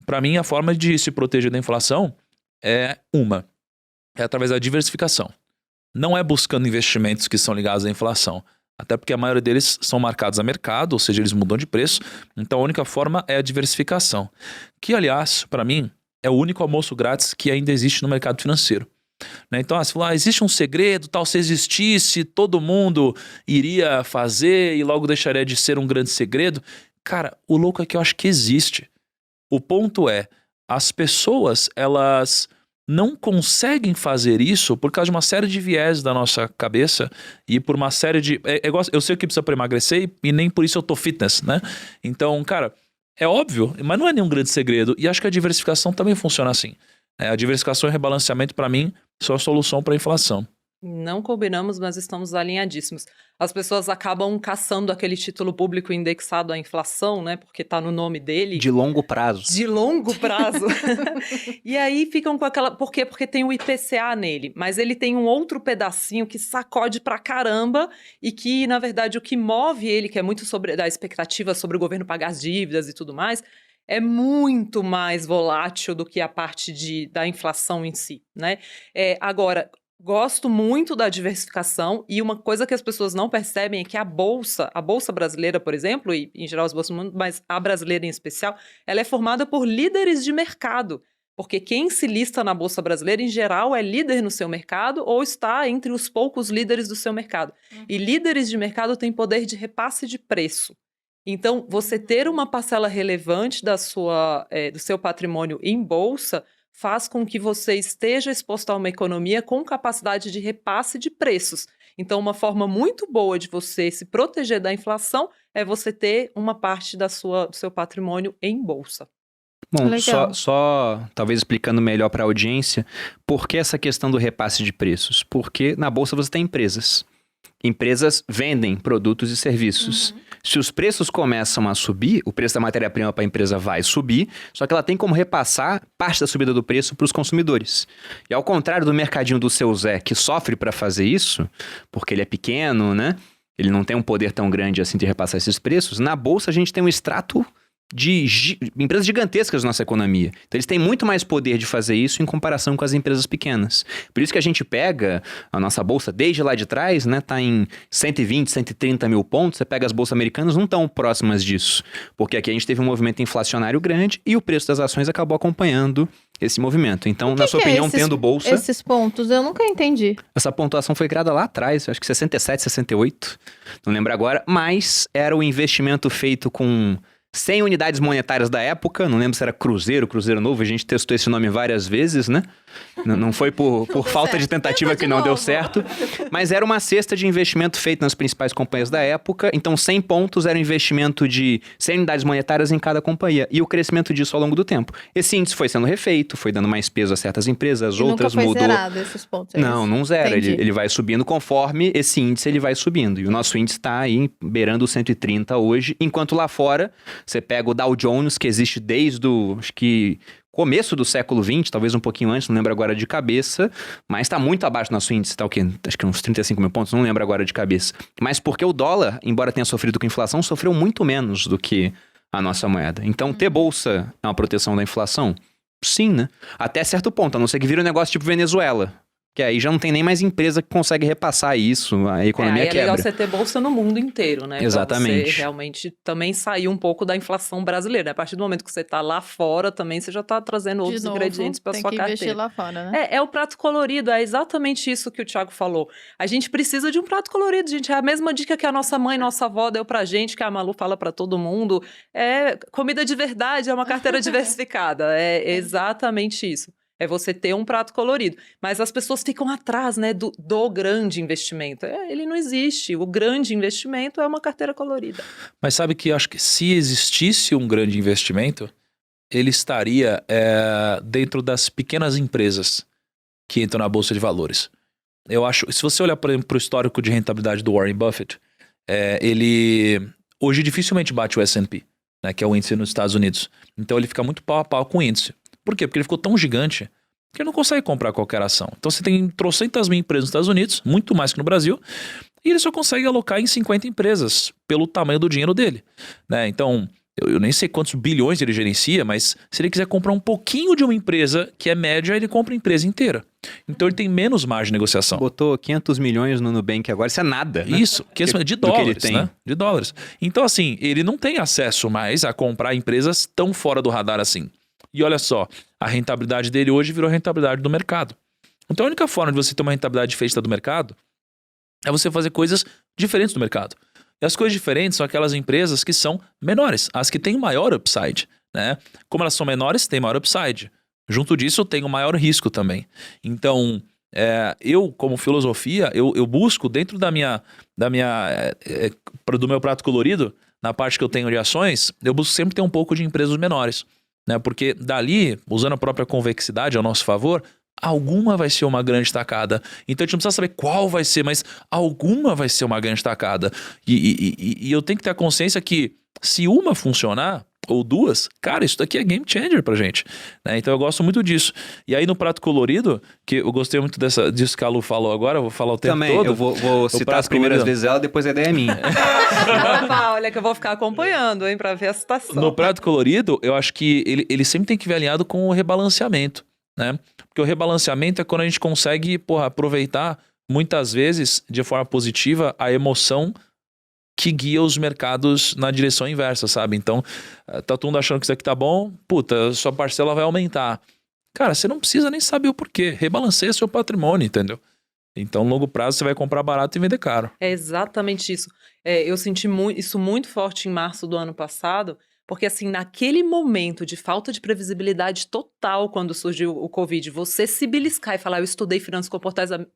Para mim, a forma de se proteger da inflação é através da diversificação. Não é buscando investimentos que são ligados à inflação. Até porque a maioria deles são marcados a mercado, ou seja, eles mudam de preço. Então a única forma é a diversificação. Que, aliás, para mim, é o único almoço grátis que ainda existe no mercado financeiro. Né? Então, você fala, existe um segredo, tal, se existisse, todo mundo iria fazer e logo deixaria de ser um grande segredo. Cara, o louco é que eu acho que existe. O ponto é, as pessoas, elas não conseguem fazer isso por causa de uma série de viés da nossa cabeça e por uma série de... eu sei o que precisa para emagrecer e nem por isso eu tô fitness, né? Então, cara, é óbvio, mas não é nenhum grande segredo. E acho que a diversificação também funciona assim. A diversificação e rebalanceamento, para mim, são a solução para a inflação. Não combinamos, mas estamos alinhadíssimos. As pessoas acabam caçando aquele título público indexado à inflação, né? Porque está no nome dele. De longo prazo. De longo prazo. E aí ficam com aquela... Por quê? Porque tem o IPCA nele. Mas ele tem um outro pedacinho que sacode pra caramba e que, na verdade, o que move ele, que é muito sobre da expectativa sobre o governo pagar as dívidas e tudo mais, é muito mais volátil do que a parte da inflação em si, né? Agora... Gosto muito da diversificação e uma coisa que as pessoas não percebem é que a bolsa brasileira, por exemplo, e em geral as bolsas do mundo, mas a brasileira em especial, ela é formada por líderes de mercado. Porque quem se lista na bolsa brasileira, em geral, é líder no seu mercado ou está entre os poucos líderes do seu mercado. E líderes de mercado têm poder de repasse de preço. Então, você ter uma parcela relevante do seu patrimônio em bolsa faz com que você esteja exposto a uma economia com capacidade de repasse de preços. Então, uma forma muito boa de você se proteger da inflação é você ter uma parte do seu patrimônio em bolsa. Bom, só talvez explicando melhor para a audiência, por que essa questão do repasse de preços? Porque na bolsa você tem empresas. Empresas vendem produtos e serviços. Se os preços começam a subir, o preço da matéria-prima para a empresa vai subir, só que ela tem como repassar parte da subida do preço para os consumidores. E ao contrário do mercadinho do seu Zé, que sofre para fazer isso, porque ele é pequeno, né? Ele não tem um poder tão grande assim de repassar esses preços, na bolsa a gente tem um extrato de empresas gigantescas na nossa economia. Então eles têm muito mais poder de fazer isso em comparação com as empresas pequenas. Por isso que a gente pega a nossa bolsa desde lá de trás, né, tá em 120, 130 mil pontos, você pega as bolsas americanas, não estão próximas disso. Porque aqui a gente teve um movimento inflacionário grande e o preço das ações acabou acompanhando esse movimento. Então, na sua opinião, tendo bolsa... Esses pontos, eu nunca entendi. Essa pontuação foi criada lá atrás, acho que 67, 68, não lembro agora, mas era o investimento feito com 100 unidades monetárias da época, não lembro se era Cruzeiro Novo, a gente testou esse nome várias vezes, né? Não foi por falta de tentativa que não deu certo, mas era uma cesta de investimento feito nas principais companhias da época, então 100 pontos era um investimento de 100 unidades monetárias em cada companhia, e o crescimento disso ao longo do tempo. Esse índice foi sendo refeito, foi dando mais peso a certas empresas, outras mudou. Nunca foi zerado esses pontos? Não zera, ele vai subindo conforme esse índice ele vai subindo, e o nosso índice está aí beirando os 130 hoje, enquanto lá fora, você pega o Dow Jones, que existe desde acho que começo do século XX, talvez um pouquinho antes, não lembro agora de cabeça, mas está muito abaixo do nosso índice, tá o quê? Acho que uns 35 mil pontos, não lembro agora de cabeça. Mas porque o dólar, embora tenha sofrido com a inflação, sofreu muito menos do que a nossa moeda. Então, ter bolsa é uma proteção da inflação? Sim, né? Até certo ponto, a não ser que vire um negócio tipo Venezuela. Que aí já não tem nem mais empresa que consegue repassar isso, a economia quebra. É legal você ter bolsa no mundo inteiro, né? Exatamente. Pra você realmente também sair um pouco da inflação brasileira. A partir do momento que você tá lá fora também, você já tá trazendo outros ingredientes pra sua carteira. Tem que investir lá fora, né? É o prato colorido, é exatamente isso que o Thiago falou. A gente precisa de um prato colorido, gente. É a mesma dica que a nossa mãe, nossa avó deu pra gente, que a Malu fala pra todo mundo. É comida de verdade, é uma carteira diversificada. É exatamente isso. É você ter um prato colorido. Mas as pessoas ficam atrás, né, do grande investimento. Ele não existe. O grande investimento é uma carteira colorida. Mas sabe que eu acho que se existisse um grande investimento, ele estaria dentro das pequenas empresas que entram na Bolsa de Valores. Eu acho, se você olhar, por exemplo, para o histórico de rentabilidade do Warren Buffett, ele hoje dificilmente bate o S&P, né, que é o índice nos Estados Unidos. Então ele fica muito pau a pau com o índice. Por quê? Porque ele ficou tão gigante que ele não consegue comprar qualquer ação. Então você tem trocentas mil empresas nos Estados Unidos, muito mais que no Brasil, e ele só consegue alocar em 50 empresas pelo tamanho do dinheiro dele, né? Então, eu nem sei quantos bilhões ele gerencia, mas se ele quiser comprar um pouquinho de uma empresa que é média, ele compra a empresa inteira. Então ele tem menos margem de negociação. Botou 500 milhões no Nubank agora, isso é nada, né? Isso, de dólares, né? De dólares. Então assim, ele não tem acesso mais a comprar empresas tão fora do radar assim. E olha só, a rentabilidade dele hoje virou a rentabilidade do mercado. Então a única forma de você ter uma rentabilidade feita do mercado é você fazer coisas diferentes do mercado. E as coisas diferentes são aquelas empresas que são menores, as que têm maior upside, né? Como elas são menores, tem maior upside. Junto disso, tem um maior risco também. Então, eu, como filosofia, eu busco dentro do meu prato colorido, na parte que eu tenho de ações, eu busco sempre ter um pouco de empresas menores, né? Porque dali, usando a própria convexidade ao nosso favor, alguma vai ser uma grande tacada. Então a gente não precisa saber qual vai ser, mas alguma vai ser uma grande tacada. E eu tenho que ter a consciência que se uma funcionar, ou duas, cara, isso daqui é game changer pra gente, né? Então eu gosto muito disso. E aí no prato colorido, que eu gostei muito disso que a Lu falou agora, eu vou falar o tempo também, todo. eu vou citar as primeiras vezes ela, depois a ideia é minha. Opa, olha que eu vou ficar acompanhando, hein, pra ver a situação. No prato colorido, eu acho que ele sempre tem que vir alinhado com o rebalanceamento, né? Porque o rebalanceamento é quando a gente consegue, aproveitar muitas vezes de forma positiva a emoção que guia os mercados na direção inversa, sabe? Então, tá todo mundo achando que isso aqui tá bom, sua parcela vai aumentar. Cara, você não precisa nem saber o porquê. Rebalanceia seu patrimônio, entendeu? Então, no longo prazo, você vai comprar barato e vender caro. É exatamente isso. Eu senti isso muito forte em março do ano passado, porque assim, naquele momento de falta de previsibilidade total, quando surgiu o Covid, você se beliscar e falar, eu estudei finanças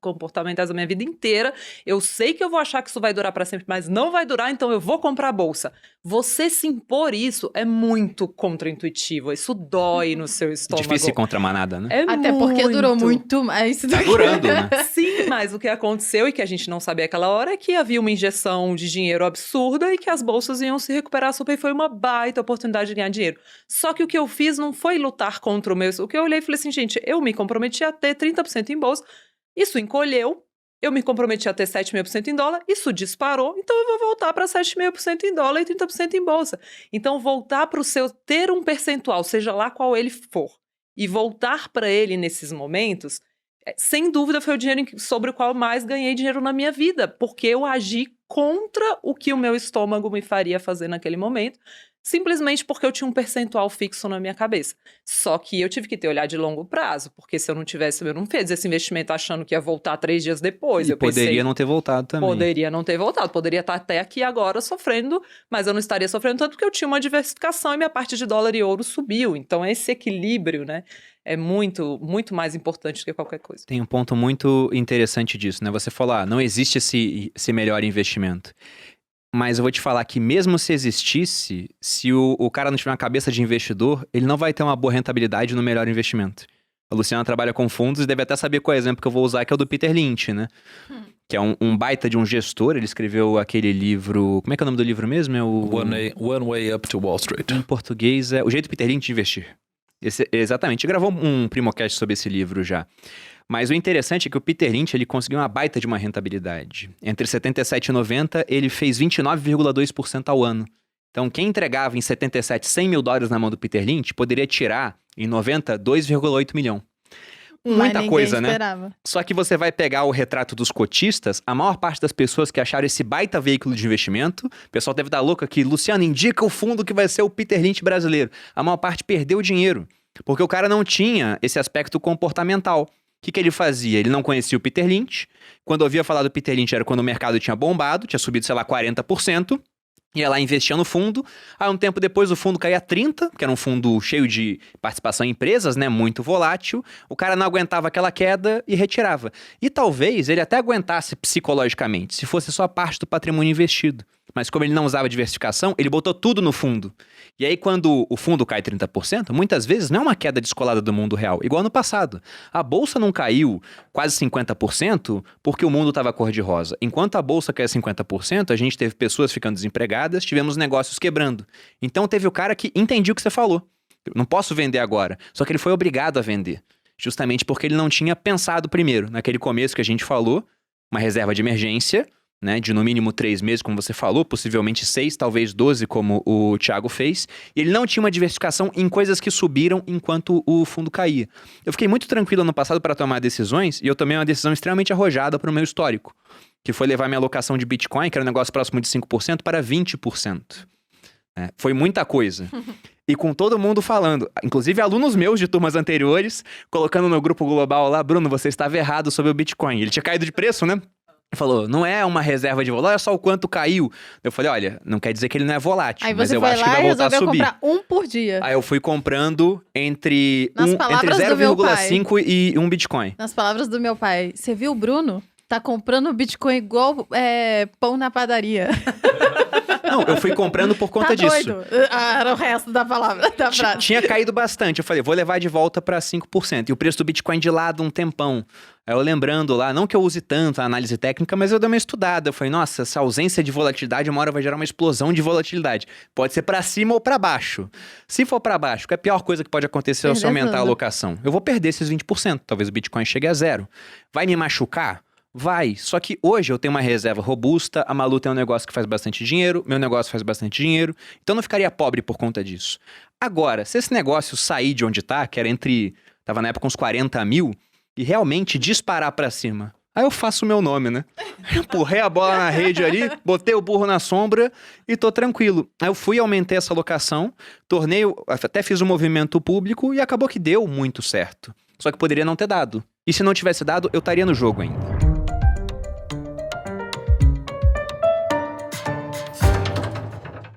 comportamentais a minha vida inteira, eu sei que eu vou achar que isso vai durar para sempre, mas não vai durar, então eu vou comprar a bolsa. Você se impor isso é muito contraintuitivo, isso dói no seu estômago. Difícil ir contra a manada, né? Até porque durou muito mais. Tá durando, né? Sim, mas o que aconteceu e que a gente não sabia aquela hora é que havia uma injeção de dinheiro absurda e que as bolsas iam se recuperar super e foi uma baita oportunidade de ganhar dinheiro. Só que o que eu fiz não foi lutar contra o meu... O que eu olhei e falei assim, gente, eu me comprometi a ter 30% em bolsa, isso encolheu, eu me comprometi a ter 7,5% em dólar, isso disparou, então eu vou voltar para 7,5% em dólar e 30% em bolsa. Então, voltar para o seu... ter um percentual, seja lá qual ele for, e voltar para ele nesses momentos, sem dúvida foi o dinheiro sobre o qual mais ganhei dinheiro na minha vida, porque eu agi contra o que o meu estômago me faria fazer naquele momento, simplesmente porque eu tinha um percentual fixo na minha cabeça. Só que eu tive que ter olhar de longo prazo, porque se eu não tivesse, eu não fiz esse investimento achando que ia voltar 3 dias depois. E poderia não ter voltado também. Poderia não ter voltado, poderia estar até aqui agora sofrendo, mas eu não estaria sofrendo tanto porque eu tinha uma diversificação e minha parte de dólar e ouro subiu. Então esse equilíbrio, né, é muito, muito mais importante do que qualquer coisa. Tem um ponto muito interessante disso, né? Você falou, não existe esse melhor investimento. Mas eu vou te falar que mesmo se existisse, se o cara não tiver uma cabeça de investidor, ele não vai ter uma boa rentabilidade no melhor investimento. A Luciana trabalha com fundos e deve até saber qual é o exemplo que eu vou usar, que é o do Peter Lynch, né? Que é um baita de um gestor, ele escreveu aquele livro... Como é que é o nome do livro mesmo? É o... One Way Up to Wall Street. Em português é O Jeito Peter Lynch de Investir. Exatamente, gravou um Primocast sobre esse livro já. Mas o interessante é que o Peter Lynch, ele conseguiu uma baita de uma rentabilidade. Entre 77 e 90, ele fez 29,2% ao ano. Então, quem entregava em 77 $100 mil na mão do Peter Lynch, poderia tirar, em 90, 2,8 milhão. Muita coisa, né? Esperava. Só que você vai pegar o retrato dos cotistas, a maior parte das pessoas que acharam esse baita veículo de investimento, o pessoal deve dar louca aqui, Luciano, indica o fundo que vai ser o Peter Lynch brasileiro. A maior parte perdeu dinheiro, porque o cara não tinha esse aspecto comportamental. O que ele fazia? Ele não conhecia o Peter Lynch. Quando ouvia falar do Peter Lynch era quando o mercado tinha bombado, tinha subido, sei lá, 40%. Ia lá, investia no fundo. Aí, um tempo depois, o fundo caía 30%, que era um fundo cheio de participação em empresas, né? Muito volátil. O cara não aguentava aquela queda e retirava. E talvez ele até aguentasse psicologicamente, se fosse só parte do patrimônio investido. Mas como ele não usava diversificação, ele botou tudo no fundo. E aí, quando o fundo cai 30%, muitas vezes não é uma queda descolada do mundo real, igual no passado. A bolsa não caiu quase 50% porque o mundo estava cor-de-rosa. Enquanto a bolsa caiu 50%, a gente teve pessoas ficando desempregadas, tivemos negócios quebrando. Então, teve o cara que entendia o que você falou. Eu não posso vender agora. Só que ele foi obrigado a vender. Justamente porque ele não tinha pensado primeiro, naquele começo que a gente falou, uma reserva de emergência, né, de no mínimo 3 meses, como você falou, possivelmente 6, talvez 12, como o Thiago fez. E ele não tinha uma diversificação em coisas que subiram enquanto o fundo caía. Eu fiquei muito tranquilo ano passado para tomar decisões, e eu tomei uma decisão extremamente arrojada para o meu histórico, que foi levar minha alocação de Bitcoin, que era um negócio próximo de 5%, para 20%. Foi muita coisa. E com todo mundo falando, inclusive alunos meus de turmas anteriores, colocando no grupo global lá, Bruno, você estava errado sobre o Bitcoin. Ele tinha caído de preço, né? Ele falou, não é uma reserva de valor, olha só o quanto caiu. Eu falei, olha, não quer dizer que ele não é volátil, mas eu acho que vai voltar a subir. Aí você foi lá e comprar um por dia. Aí eu fui comprando entre 0,5 e 1 Bitcoin. Nas palavras do meu pai, você viu o Bruno? Tá comprando Bitcoin igual pão na padaria. Não, eu fui comprando por conta disso. Doido. Era o resto da palavra, da frase. Tinha caído bastante. Eu falei, vou levar de volta para 5%. E o preço do Bitcoin de lado um tempão. Aí eu lembrando lá, não que eu use tanto a análise técnica, mas eu dei uma estudada. Eu falei, nossa, essa ausência de volatilidade uma hora vai gerar uma explosão de volatilidade. Pode ser para cima ou para baixo. Se for para baixo, que é a pior coisa que pode acontecer se eu aumentar a alocação? Eu vou perder esses 20%. Talvez o Bitcoin chegue a 0. Vai me machucar? Vai, só que hoje eu tenho uma reserva robusta, a Malu tem um negócio que faz bastante dinheiro, meu negócio faz bastante dinheiro, então eu não ficaria pobre por conta disso. Agora, se esse negócio sair de onde tá, que era tava na época uns 40 mil, e realmente disparar pra cima, aí eu faço o meu nome, né? Empurrei a bola na rede ali, botei o burro na sombra e tô tranquilo. Aí eu fui, aumentei essa alocação, até fiz um movimento público e acabou que deu muito certo. Só que poderia não ter dado. E se não tivesse dado, eu estaria no jogo ainda.